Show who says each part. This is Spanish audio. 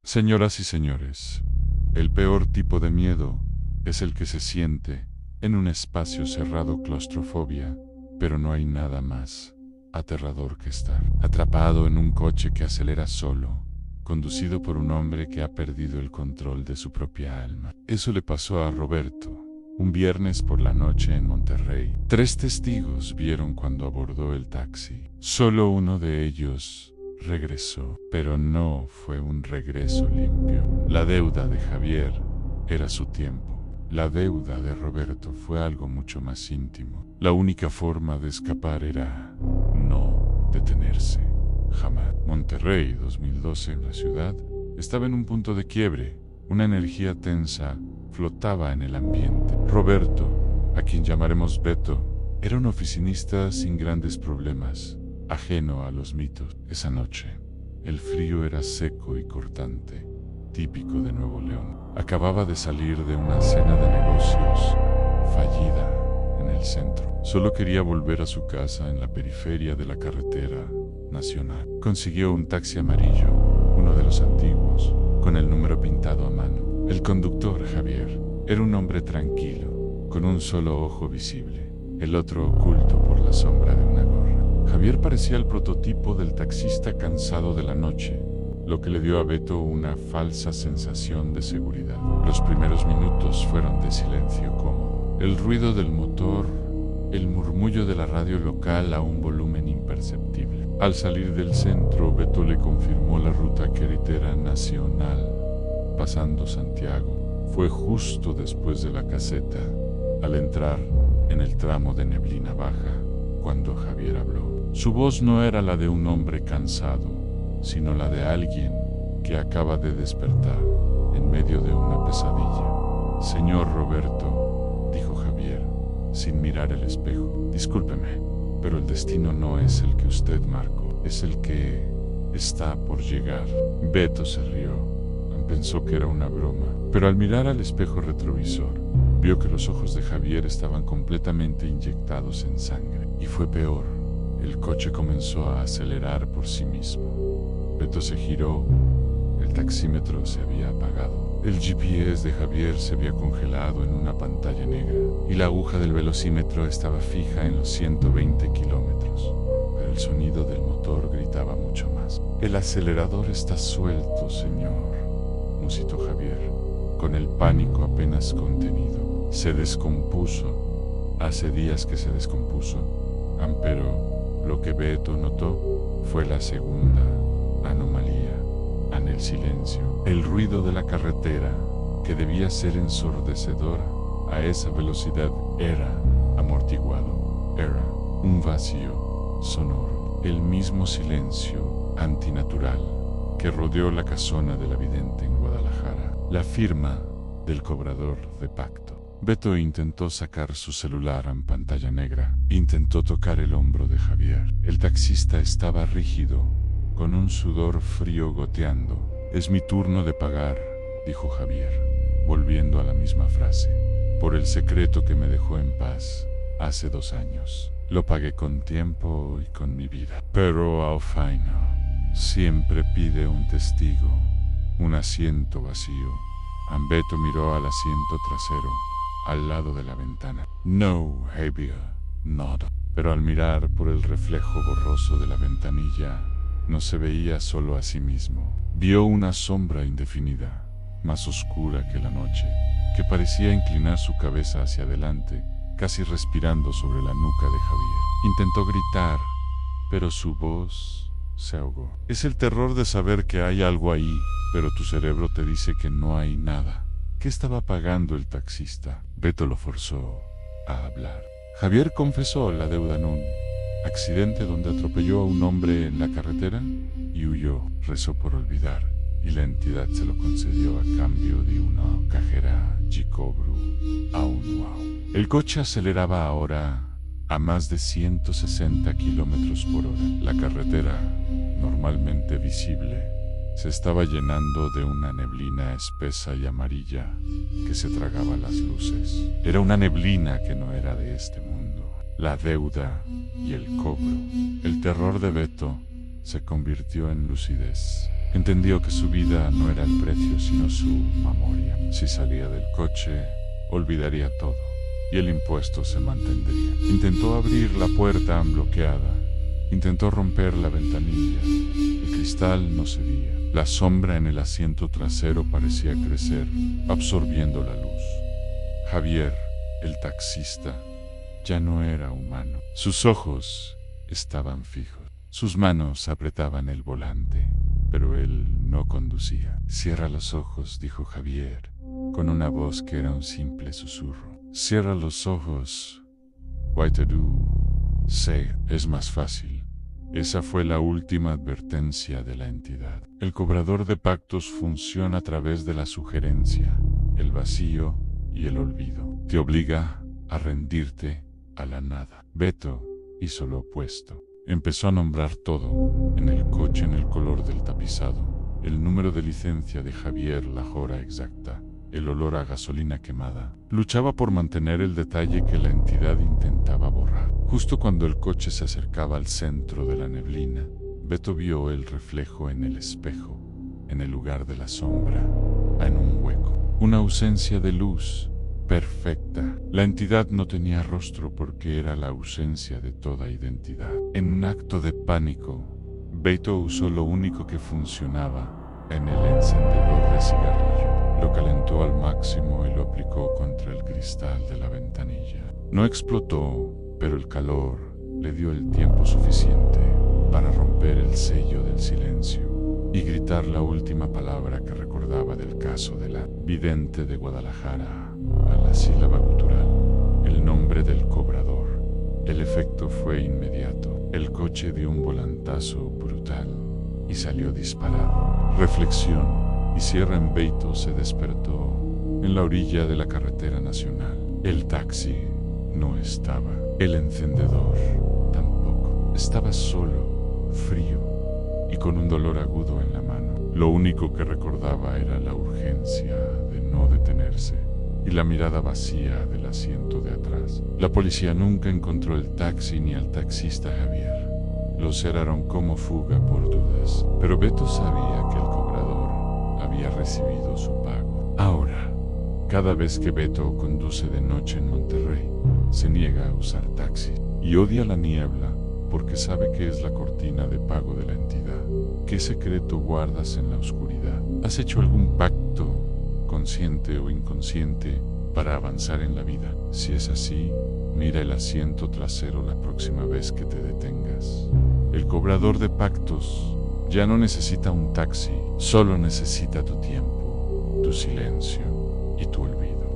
Speaker 1: Señoras y señores, el peor tipo de miedo es el que se siente en un espacio cerrado, claustrofobia, pero no hay nada más aterrador que estar atrapado en un coche que acelera solo, conducido por un hombre que ha perdido el control de su propia alma. Eso le pasó a Roberto un viernes por la noche en Monterrey. 3 testigos vieron cuando abordó el taxi. Solo uno de ellos regresó, pero no fue un regreso limpio. La deuda de Javier era su tiempo. La deuda de Roberto fue algo mucho más íntimo. La única forma de escapar era no detenerse. Jamás. Monterrey 2012, la ciudad, estaba en un punto de quiebre. Una energía tensa flotaba en el ambiente. Roberto, a quien llamaremos Beto, era un oficinista sin grandes problemas, ajeno a los mitos. Esa noche, el frío era seco y cortante, típico de Nuevo León. Acababa de salir de una cena de negocios fallida en el centro. Solo quería volver a su casa en la periferia de la carretera nacional. Consiguió un taxi amarillo, uno de los antiguos, con el número pintado a mano. El conductor, Javier, era un hombre tranquilo, con un solo ojo visible, el otro oculto por la sombra de una gorra. Javier parecía el prototipo del taxista cansado de la noche, lo que le dio a Beto una falsa sensación de seguridad. Los primeros minutos fueron de silencio cómodo. El ruido del motor, el murmullo de la radio local a un volumen imperceptible. Al salir del centro, Beto le confirmó la ruta carretera nacional, pasando Santiago. Fue justo después de la caseta, al entrar en el tramo de neblina baja, cuando Javier habló. Su voz no era la de un hombre cansado, sino la de alguien que acaba de despertar en medio de una pesadilla. Señor Roberto, dijo Javier, sin mirar el espejo, discúlpeme, pero el destino no es el que usted marcó, es el que está por llegar. Beto se rió. Pensó que era una broma, pero al mirar al espejo retrovisor, vio que los ojos de Javier estaban completamente inyectados en sangre. Y fue peor, el coche comenzó a acelerar por sí mismo. Beto se giró, el taxímetro se había apagado. El GPS de Javier se había congelado en una pantalla negra, y la aguja del velocímetro estaba fija en los 120 kilómetros. Pero el sonido del motor gritaba mucho más. El acelerador está suelto, señor, musitó Javier, con el pánico apenas contenido. Se descompuso. Hace días que se descompuso. Pero lo que Beto notó fue la segunda anomalía. En el silencio, el ruido de la carretera, que debía ser ensordecedor a esa velocidad, era amortiguado. Era un vacío sonoro. El mismo silencio antinatural que rodeó la casona de la vidente en Guadalajara, la firma del cobrador de pacto. Beto intentó sacar su celular en pantalla negra. Intentó tocar el hombro de Javier. El taxista estaba rígido, con un sudor frío goteando. Es mi turno de pagar, dijo Javier, volviendo a la misma frase, por el secreto que me dejó en paz hace 2 años. Lo pagué con tiempo y con mi vida. Pero Alfaino siempre pide un testigo, un asiento vacío. Beto miró al asiento trasero, al lado de la ventana. No, Javier, nada. Pero al mirar por el reflejo borroso de la ventanilla, no se veía solo a sí mismo. Vio una sombra indefinida, más oscura que la noche, que parecía inclinar su cabeza hacia adelante, casi respirando sobre la nuca de Javier. Intentó gritar, pero su voz se ahogó. Es el terror de saber que hay algo ahí, pero tu cerebro te dice que no hay nada. ¿Qué estaba pagando el taxista? Beto lo forzó a hablar. Javier confesó la deuda en un accidente donde atropelló a un hombre en la carretera y huyó. Rezó por olvidar, y la entidad se lo concedió a cambio de una cajera Gicobru a un wow. El coche aceleraba ahora a más de 160 kilómetros por hora. La carretera, normalmente visible, se estaba llenando de una neblina espesa y amarilla que se tragaba las luces. Era una neblina que no era de este mundo. La deuda y el cobro. El terror de Beto se convirtió en lucidez. Entendió que su vida no era el precio, sino su memoria. Si salía del coche, olvidaría todo, y el impuesto se mantendría. Intentó abrir la puerta bloqueada. Intentó romper la ventanilla. El cristal no cedía. La sombra en el asiento trasero parecía crecer, absorbiendo la luz. Javier, el taxista, ya no era humano. Sus ojos estaban fijos. Sus manos apretaban el volante, pero él no conducía. Cierra los ojos, dijo Javier, con una voz que era un simple susurro. Cierra los ojos. What to do? Sé, es más fácil. Esa fue la última advertencia de la entidad. El cobrador de pactos funciona a través de la sugerencia, el vacío y el olvido. Te obliga a rendirte a la nada. Beto hizo lo opuesto. Empezó a nombrar todo, en el coche, en el color del tapizado, el número de licencia de Javier, la hora exacta, el olor a gasolina quemada. Luchaba por mantener el detalle que la entidad intentaba borrar. Justo cuando el coche se acercaba al centro de la neblina, Beto vio el reflejo en el espejo, en el lugar de la sombra, en un hueco. Una ausencia de luz perfecta. La entidad no tenía rostro porque era la ausencia de toda identidad. En un acto de pánico, Beto usó lo único que funcionaba en el encendedor de cigarrillo. Lo calentó al máximo y lo aplicó contra el cristal de la ventanilla. No explotó, pero el calor le dio el tiempo suficiente para romper el sello del silencio y gritar la última palabra que recordaba del caso de la vidente de Guadalajara, a la sílaba gutural, el nombre del cobrador. El efecto fue inmediato. El coche dio un volantazo brutal y salió disparado. Reflexión y cierre en Beto se despertó en la orilla de la carretera nacional. El taxi no estaba. El encendedor tampoco. Estaba solo, frío y con un dolor agudo en la mano. Lo único que recordaba era la urgencia de no detenerse y la mirada vacía del asiento de atrás. La policía nunca encontró el taxi ni al taxista Javier. Lo cerraron como fuga por dudas, pero Beto sabía que el cobrador había recibido su pago. Ahora, cada vez que Beto conduce de noche en Monterrey, se niega a usar taxi y odia la niebla porque sabe que es la cortina de pago de la entidad. ¿Qué secreto guardas en la oscuridad? ¿Has hecho algún pacto, consciente o inconsciente, para avanzar en la vida? Si es así, mira el asiento trasero la próxima vez que te detengas. El cobrador de pactos ya no necesita un taxi, solo necesita tu tiempo, tu silencio